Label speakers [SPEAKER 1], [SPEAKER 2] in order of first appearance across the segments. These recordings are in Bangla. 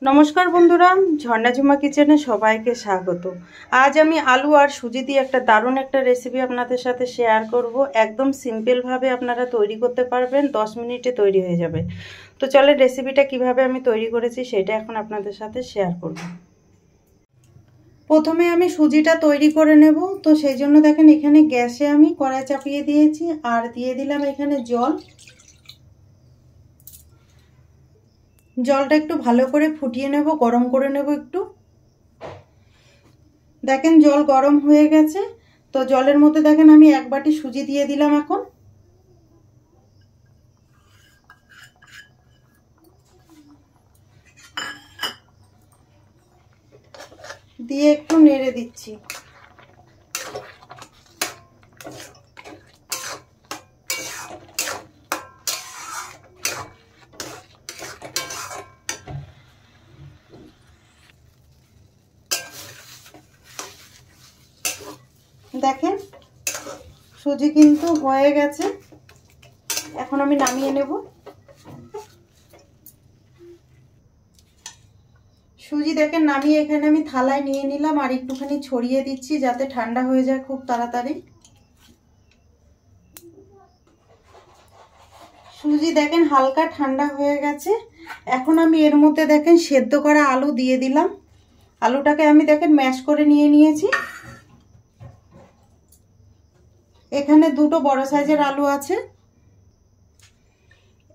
[SPEAKER 1] নমস্কার বন্ধুরা, ঝর্ণা ঝুমা কিচেনে সবাইকে স্বাগত। আজ আমি আলু আর সুজি দিয়ে একটা দারুণ একটা রেসিপি আপনাদের সাথে শেয়ার করব। একদম সিম্পলভাবে আপনারা তৈরি করতে পারবেন, 10 মিনিটে তৈরি হয়ে যাবে। তো চলে রেসিপিটা কিভাবে আমি তৈরি করেছি সেটা এখন আপনাদের সাথে শেয়ার করব। প্রথমে আমি সুজিটা তৈরি করে নেব। তো সেই জন্য দেখেন এখানে গ্যাসে আমি কড়াই চাপিয়ে দিয়েছি আর দিয়ে দিলাম এখানে জল। জলটা একটু ভালো করে ফুটিয়ে নেব, গরম করে নেব একটু। দেখেন জল গরম হয়ে গেছে। তো জলের মধ্যে দেখেন আমি 1 বাটি সুজি দিয়ে দিলাম। এখন দিয়ে একটু নেড়ে দিচ্ছি। দেখেন সুজি কিন্তু হয়ে গেছে, এখন আমি নামিয়ে নেব। সুজি দেখেন নামিয়ে এখানে আমি থালায় নিয়ে নিলাম আর একটুখানি ছড়িয়ে দিচ্ছি যাতে ঠান্ডা হয়ে যায় খুব তাড়াতাড়ি। সুজি দেখেন হালকা ঠান্ডা হয়ে গেছে। এখন আমি এর মধ্যে দেখেন সেদ্ধ করা আলু দিয়ে দিলাম। আলুটাকে আমি দেখেন ম্যাশ করে নিয়ে নিয়েছি। এখানে দুটো বড় সাইজের আলু আছে।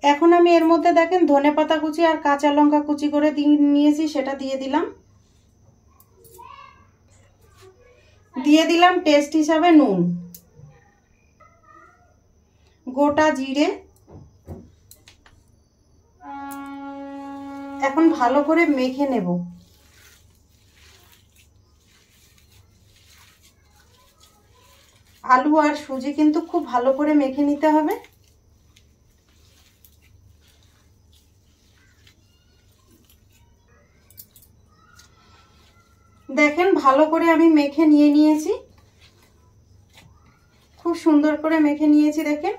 [SPEAKER 1] এখন আমি এর মধ্যে দেখেন ধনেপাতা কুচি আর কাঁচা লঙ্কা কুচি করে নিয়েছি, সেটা দিয়ে দিলাম। দিয়ে দিলাম টেস্ট হিসাবে নুন, গোটা জিরে। এখন ভালো করে মেখে নেব। আলু আর সুজি কিন্তু খুব ভালো করে মেখে নিতে হবে। দেখেন ভালো করে আমি মেখে নিয়ে নিয়েছি, খুব সুন্দর করে মেখে নিয়েছি। দেখেন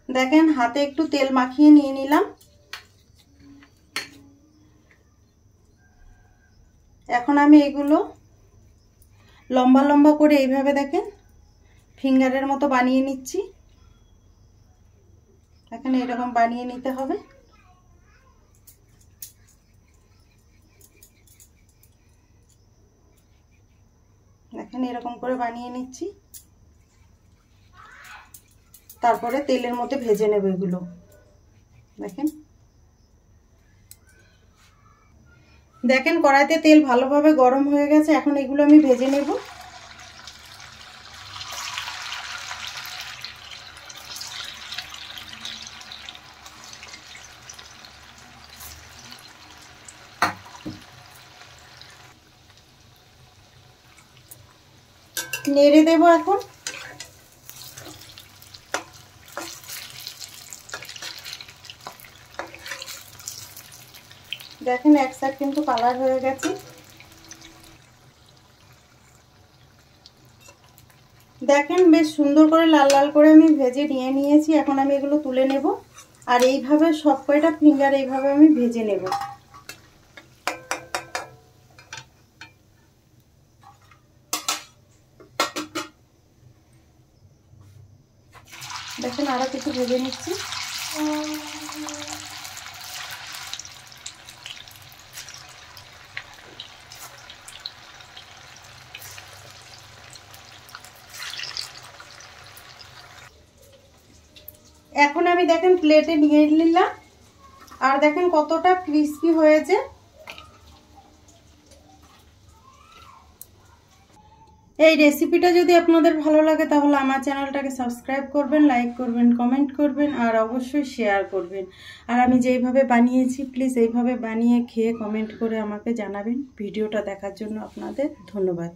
[SPEAKER 1] দেখেন হাতে একটু তেল মাখিয়ে নিয়ে নিলাম। এখন আমি এগুলো লম্বা লম্বা করে এইভাবে দেখেন ফিঙ্গারের মতো বানিয়ে নিচ্ছি। এখন এরকম বানিয়ে নিতে হবে। দেখেন এরকম করে বানিয়ে নিচ্ছি, তারপরে তেলের মধ্যে ভেজে নেব এগুলো। দেখেন দেখেন কড়াইতে তেল ভালোভাবে গরম হয়ে গেছে। এখন এগুলো আমি ভেজে নেব। নেড়ে দেব এখন। দেখেন এক সাইড কিন্তু কালার হয়ে গেছে। দেখেন বেশ সুন্দর করে লাল লাল করে আমি ভেজে নিয়ে নিয়েছি। এখন আমি এগুলো তুলে নেব আর এইভাবে সব কয়টা ফিঙ্গার এইভাবে আমি ভেজে নেব। দেখেন আরো কিছু ভেজে নিচ্ছি। এখন আমি দেখেন প্লেটে নিয়ে নিলাম আর দেখেন কতটা ক্রিস্পি হয়েছে। এই রেসিপিটা যদি আপনাদের ভালো লাগে তাহলে আমার চ্যানেলটাকে সাবস্ক্রাইব করবেন, লাইক করবেন, কমেন্ট করবেন আর অবশ্যই শেয়ার করবেন। আর আমি যেইভাবে বানিয়েছি প্লিজ এইভাবে বানিয়ে খেয়ে কমেন্ট করে আমাকে জানাবেন। ভিডিওটা দেখার জন্য আপনাদের ধন্যবাদ।